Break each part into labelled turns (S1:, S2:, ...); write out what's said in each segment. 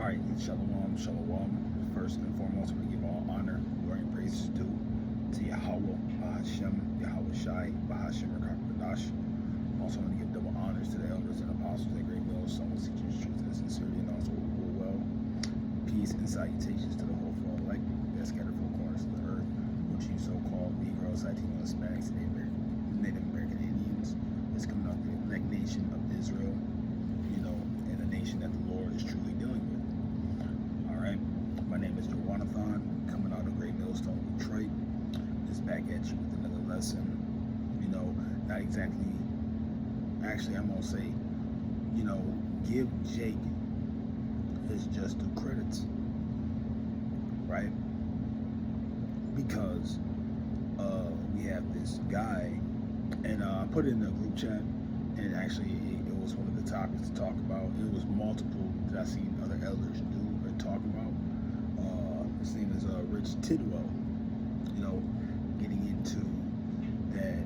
S1: Alright, shalom, shalom. First and foremost, we give all honor, glory, and praises due to Yahweh, Bahashem, Yahweh Shai, Bahashem, Rakakadash. Also, want to give double honors to the elders and apostles at Great Mills, someone teaching truth and sincerity, and also rule well. Peace and salutations to the whole flow of light that scattered four corners of the earth, which you so-called Negroes, Latinos, Hispanics, and Native American Indians is coming out the elect nation of Israel, and a nation that the Lord is truly dealing with. Alright, my name is Jonathan, coming out of Great Millstone, Detroit. Just back at you with another lesson. Not exactly, actually I'm going to say, give Jake his just due credits, right? Because we have this guy, and I put it in the group chat, and actually it was one of the topics to talk about. It was multiple that I've seen other elders do or talk about. His name is Rich Tidwell, getting into that,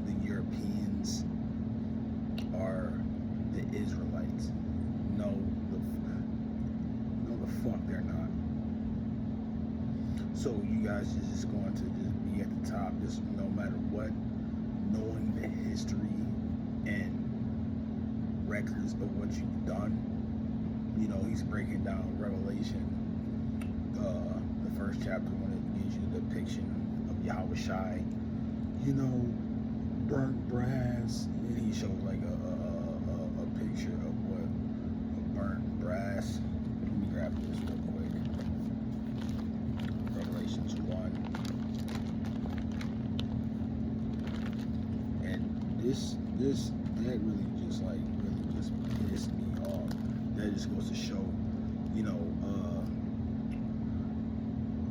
S1: the Europeans are the Israelites. No, the fuck they're not. So you guys are just going to just be at the top, just no matter what, knowing the history and records of what you've done. He's breaking down Revelation, the first chapter, when it gives you the depiction of Yahweh Shai, burnt brass, and he shows like a picture of what a burnt brass. Let me grab this real quick. Revelations 1. And that really just pissed me off. That just goes to show, a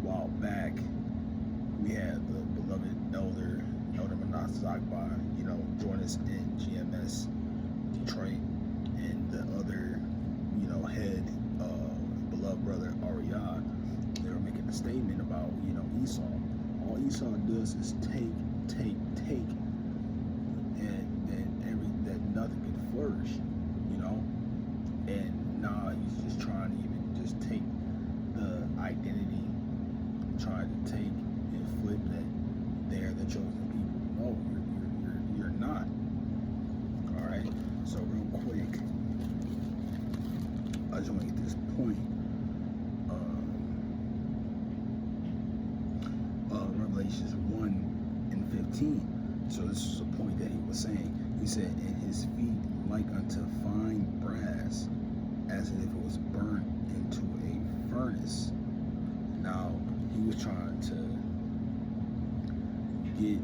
S1: while back we had the beloved Elder Manasakba, join us in GMS Detroit, and the other, head, beloved brother Ariad. They were making a statement about, Esau. All Esau does is take, and that nothing can flourish, and now he's just trying to even just take the identity, trying to take and flip that they're the chosen people. No, you're not. All right. So real quick, I just want to get this point. Revelations 1 and 15. So this is a point that he was saying. He said, "And his feet like unto fine brass, as if it was burned into a furnace." Now he was trying to get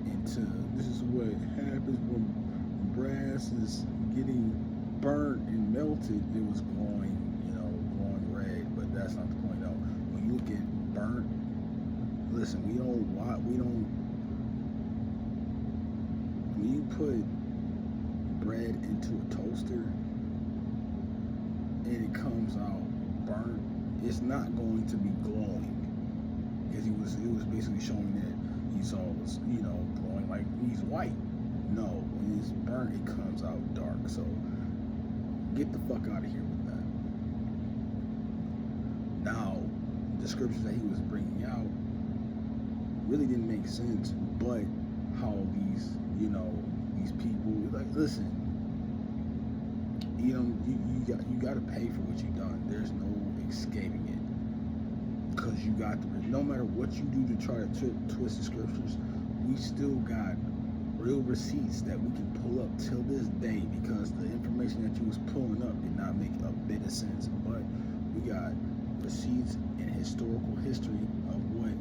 S1: into, this is what happens when brass is getting burnt and melted. It was glowing, glowing red, but that's not the point though. When you look at burnt, listen, when you put bread into a toaster and it comes out burnt, it's not going to be glowing, because it was basically showing that Esau was, glowing like he's white. No, when it's burnt, it comes out dark. So get the fuck out of here with that. Now, the scriptures that he was bringing out really didn't make sense, but how these people, like, listen, you got to pay for what you've done. There's no escaping it, because you got to, no matter what you do to try to twist the scriptures, we still got real receipts that we can pull up till this day, because the information that you was pulling up did not make a bit of sense. But we got receipts and historical history of what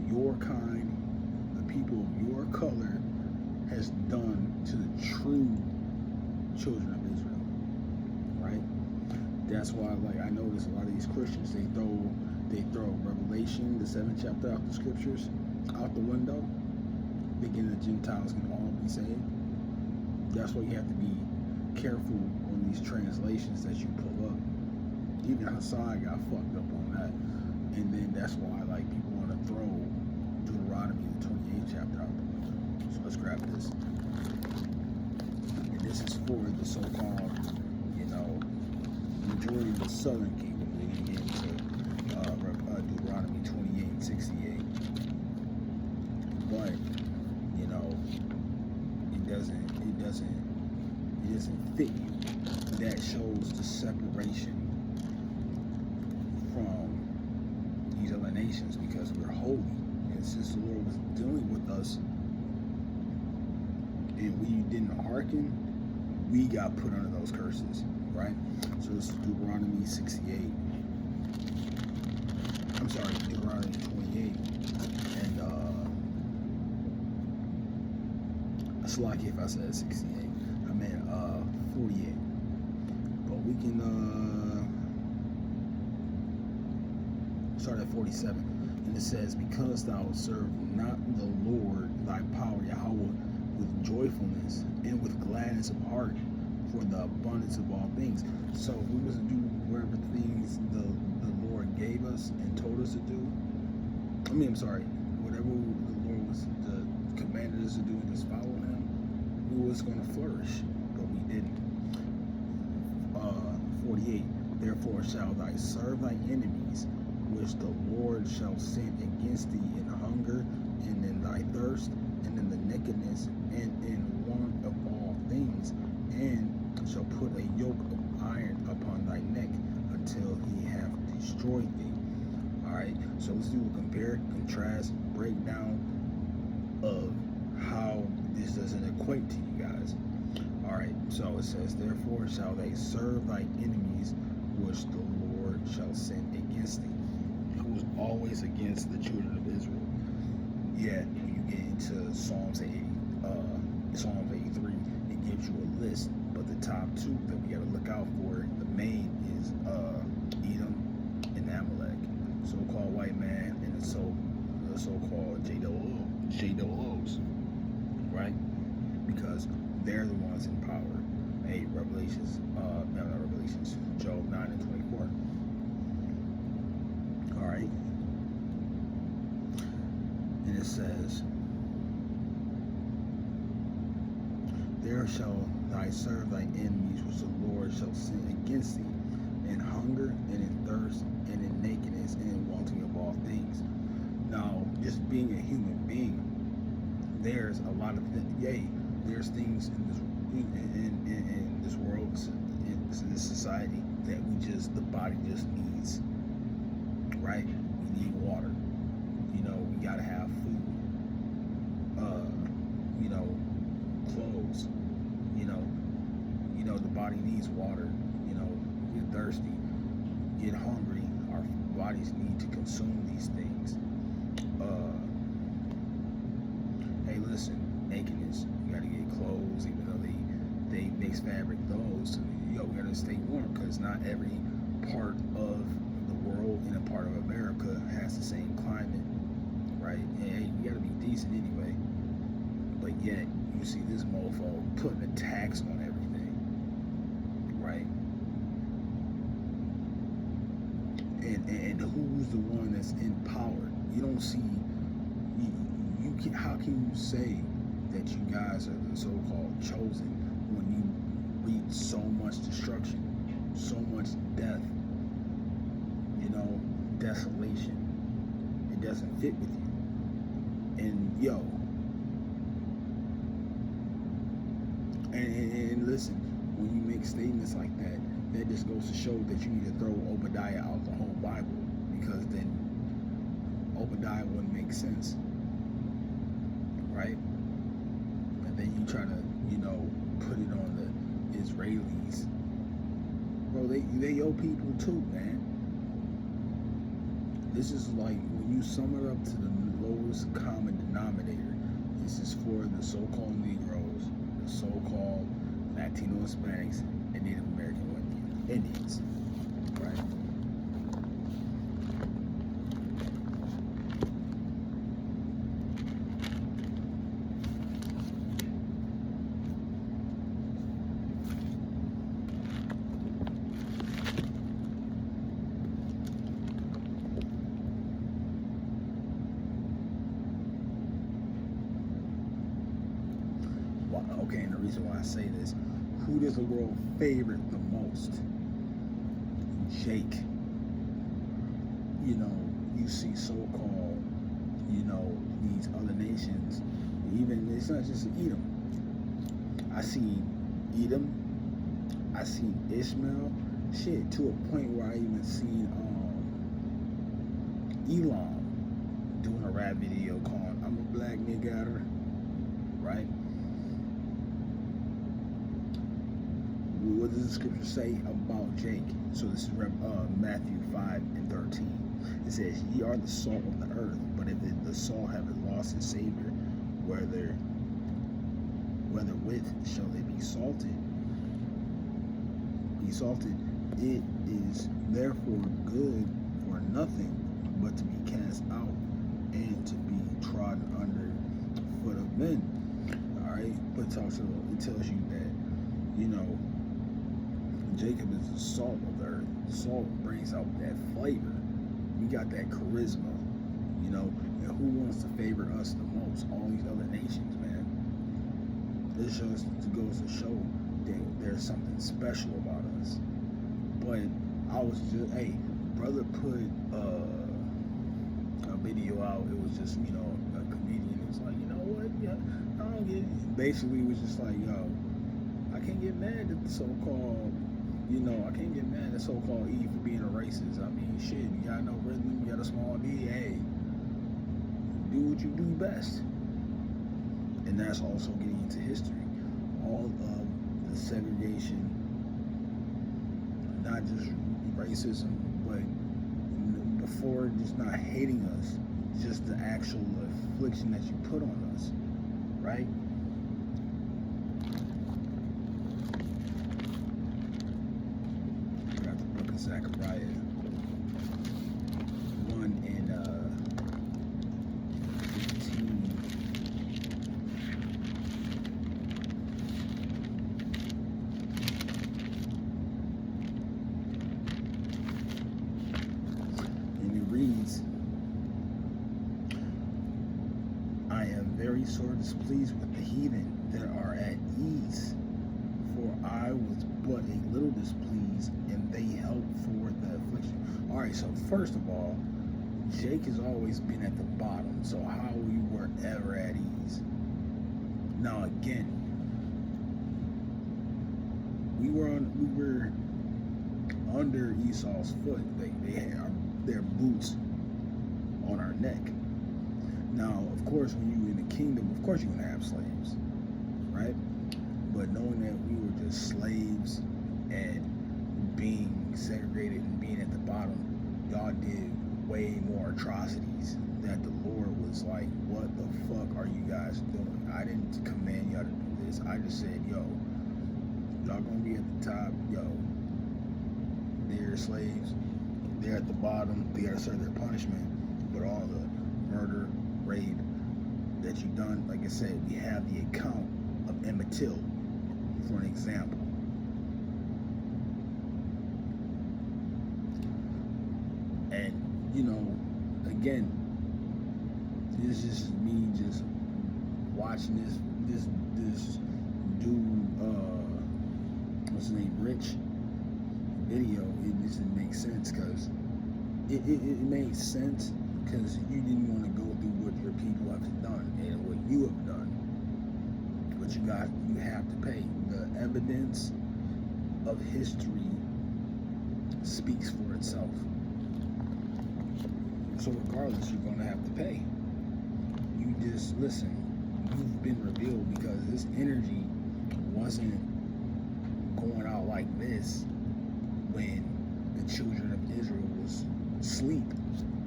S1: your kind, the people of your color, has done to the true children of Israel, right? That's why, I notice a lot of these Christians, they throw Revelation, the 7th chapter, out the scriptures, out the window, thinking that Gentiles can all be saved. That's why you have to be careful on these translations that you pull up. Even Hassan got fucked up on that. And then that's why, people want to throw Deuteronomy, the 28th chapter, out the window. So let's grab this. And this is for the so-called, majority of the southern kingdom. We didn't get into Deuteronomy 28:68. But, you know, it doesn't fit you. That shows the separation from these other nations because we're holy. And since the Lord was dealing with us and we didn't hearken, we got put under those curses, right? So this is Deuteronomy 68. I'm sorry, Deuteronomy 28. And it's lucky if I said 68. I meant 48. But we can start at 47. And it says, because thou serve not the Lord thy power, Yahweh, with joyfulness and with gladness of heart for the abundance of all things. So if we was to do whatever things the Lord gave us and told us to do, whatever the Lord commanded us to do and just follow him, we was going to flourish, but we didn't. 48. Therefore shall thy serve thy enemies, which the Lord shall send against thee in hunger and in thy thirst and in the nakedness and in want of all things, and shall put a yoke of iron upon thy neck until he have destroyed thee. Alright, so let's do a compare, contrast, breakdown of how this doesn't equate to you guys. Alright, so it says, therefore shall they serve thy enemies, which the Lord shall send against thee. Who was always against the children of Israel. Yet, when you get into Psalms 83, it gives you a list. But the top two that we got to look out for, the main is Edom and Amalek. So-called white man and the so-called JOOs. Right? Because they're the ones in power. Hey, Job 9 and 24. Alright. And it says, there shall thy serve thy enemies, which the Lord shall send against thee, in hunger and in thirst and in nakedness and in wanting of all things. Now, just being a human being, there's a lot of things. There's things in this world, in this society, that the body just needs. Right? We need water. We gotta have food. Clothes. The body needs water. Get thirsty, get hungry. Our bodies need to consume these things. Hey, listen, nakedness. You gotta get clothes, even though they mix fabric those. We gotta stay warm because not every part of the world and a part of America has the same climate, right? And hey, you gotta be decent anyway. But yet, you see this mofo putting a tax on everything, right? And who's the one that's in power? You don't see. How can you say that you guys are the so-called chosen when you read so much destruction, so much death, desolation? It doesn't fit with you. And listen, when you make statements like that, that just goes to show that you need to throw Obadiah out the whole Bible, because then Obadiah wouldn't make sense, right? And then you try to, put it on the Israelis. Bro, they your people too, man. This is like, when you sum it up to the lowest common denominator, this is for the so-called Negroes, the so-called Latino Hispanics, and Native American Indians, right? Okay, and the reason why I say this, who does the world favorite the most? Jake, you see so-called, these other nations, even, it's not just Edom. I see Edom, I see Ishmael, shit, to a point where I even seen Elon doing a rap video called "I'm a Black Nigga," right? What does the scripture say about Jake? So this is Matthew 5:13. It says, "Ye are the salt of the earth, but if the salt have lost its savor, whether with shall they be salted? It is therefore good for nothing but to be cast out and to be trodden under foot of men." All right, but it tells you that Jacob is the salt of the earth. Salt brings out that flavor. We got that charisma, and who wants to favor us the most? All these other nations, man. This goes to show that there's something special about us. But I was just, brother put a video out. It was just, a comedian. It was like, what? Yeah, I don't get it. Basically, it was just like, I can't get mad at the so-called, I can't get mad at so-called E for being a racist. I mean, shit, you got no rhythm, you got a small D, hey, do what you do best. And that's also getting into history. All of the segregation, not just racism, but before just not hating us, just the actual affliction that you put on us, right? We got the book of Zechariah 1 and 15. And it reads, "I am very sore displeased with the heathen that are at ease, for I was but a little displeased, and they helped for the affliction." All right, so first of all, Jake has always been at the bottom, so how we were ever at ease? Now again, we were under Esau's foot. They had their boots on our neck. Now, of course, when you in the kingdom, of course you're gonna have slaves, right? But knowing that we were just slaves and being segregated and being at the bottom, y'all did way more atrocities that the Lord was like, what the fuck are you guys doing? I didn't command y'all to do this. I just said, yo, y'all gonna be at the top, yo, they're slaves, they're at the bottom, they gotta serve their punishment. But all the murder, rape that you done, like I said, we have the account of Emmett Till for an example. And again, this is me just watching this dude, what's his name, Rich video. It just didn't make sense, because it made sense because you didn't want to go through what your people have done and what you have done. But you have to pay. The evidence of history speaks for itself. So regardless, you're going to have to pay. You just listen. You've been revealed, because this energy wasn't going out like this when the children of Israel was asleep.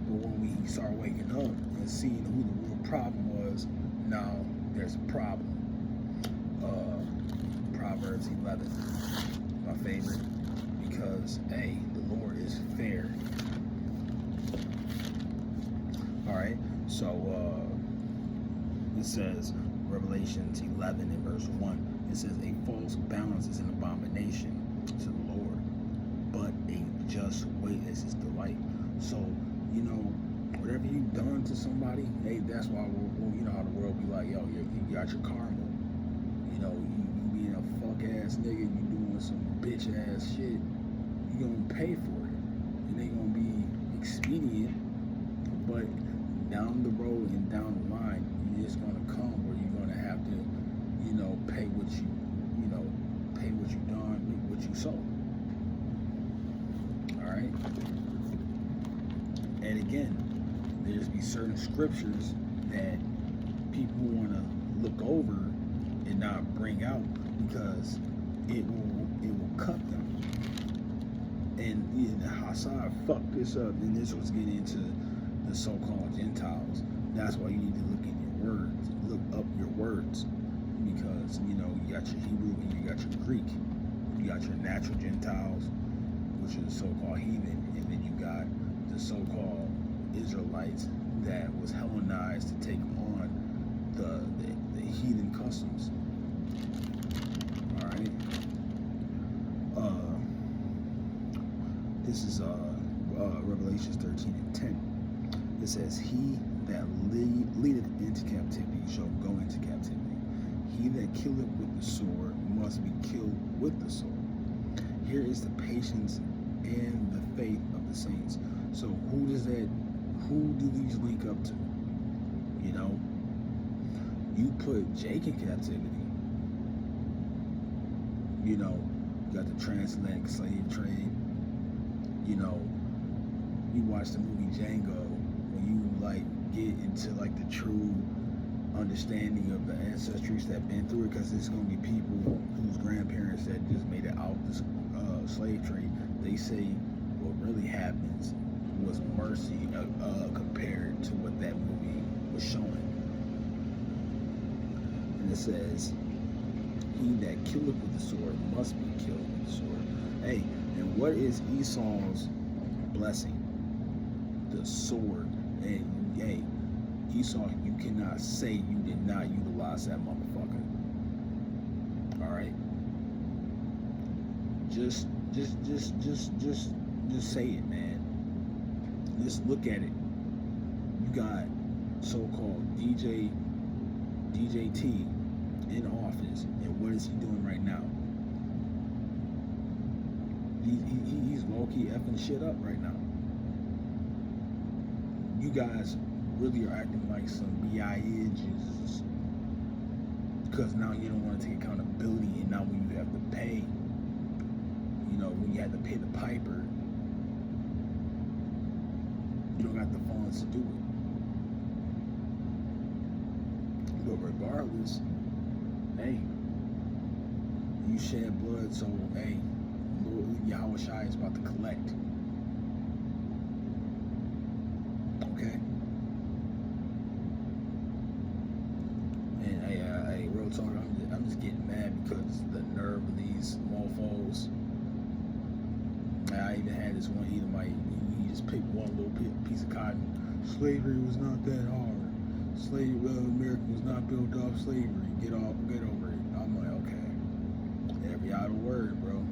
S1: But when we start waking up and seeing who the real problem was, now there's a problem. Proverbs 11, my favorite, because hey, the Lord is fair. All right, so it says, Revelations 11 and verse 1, it says, "A false balance is an abomination to the Lord, but a just weight is his delight." So, whatever you've done to somebody, hey, that's why you know how the world be like, yo, you got your karma. You being a fuck ass nigga, you doing some bitch ass shit, you gonna pay for it. they're gonna be expedient, but down the road and down the line, it's gonna come where you're gonna have to, pay what you done with what you sold. All right. And again, there's be certain scriptures that people want to look over and not bring out because it will cut them. And Hassan fucked this up, and this was getting into the so-called Gentiles. That's why you need to look in your words, look up your words, because you got your Hebrew and you got your Greek, you got your natural Gentiles, which are the so-called heathen, and then you got the so-called Israelites that was Hellenized to take on the heathen customs. All right. This is Revelations 13:10. It says, "He that leadeth into captivity shall go into captivity. He that killeth with the sword must be killed with the sword." Here is the patience and the faith of the saints. So who do these link up to? You put Jake in captivity. You got the transatlantic slave trade. You watch the movie Django, when you get into the true understanding of the ancestries that been through it, because there's gonna be people whose grandparents that just made it out this slave trade. They say what really happens was mercy compared to what that movie was showing. And it says, "He that killeth with the sword must be killed with the sword." Hey, and what is Esau's blessing? The sword. And hey, Esau, you cannot say you did not utilize that motherfucker. All right. Just say it, man. Just look at it. You got so-called DJT in office, and what is he doing right now? He's low-key effing shit up right now. You guys really are acting like some BIAs because now you don't want to take accountability, and now when you have to pay, when you have to pay the piper, you don't got the funds to do it. But regardless, hey, you shed blood, so hey, Lord Yahweh Shai is about to collect. Okay? And hey, real talk, I'm just getting mad because the nerve of these mofos. I even had this one Edomite, he just picked one little piece of cotton. Slavery was not that hard. America was not built off slavery. Get over it. I'm like, okay. Every other word, bro.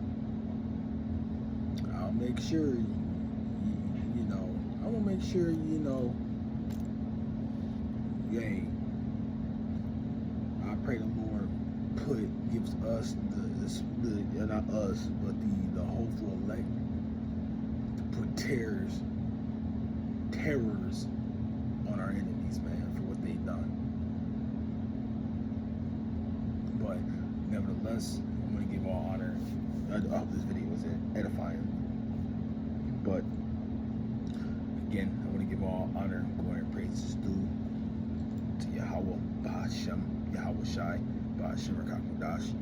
S1: I'll make sure, I will make sure, yay. I pray the Lord gives us not us, but the hopeful elect to put terrors on our enemies, man, for what they've done. But nevertheless, I'm going to give all honor. I hope this video was edifying. But again, I want to give all honor, glory, and praises due to Yahweh Bahashem, Yahweh Shai, Bahashem Rakakudash.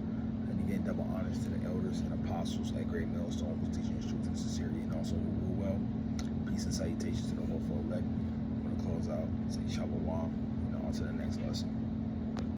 S1: And again, double honors to the elders and apostles at Great Millstone who's teaching us truth and sincerity, and also who rule well. Peace and salutations to the hopeful elect. I'm going to close out, say Shalom, on to the next lesson.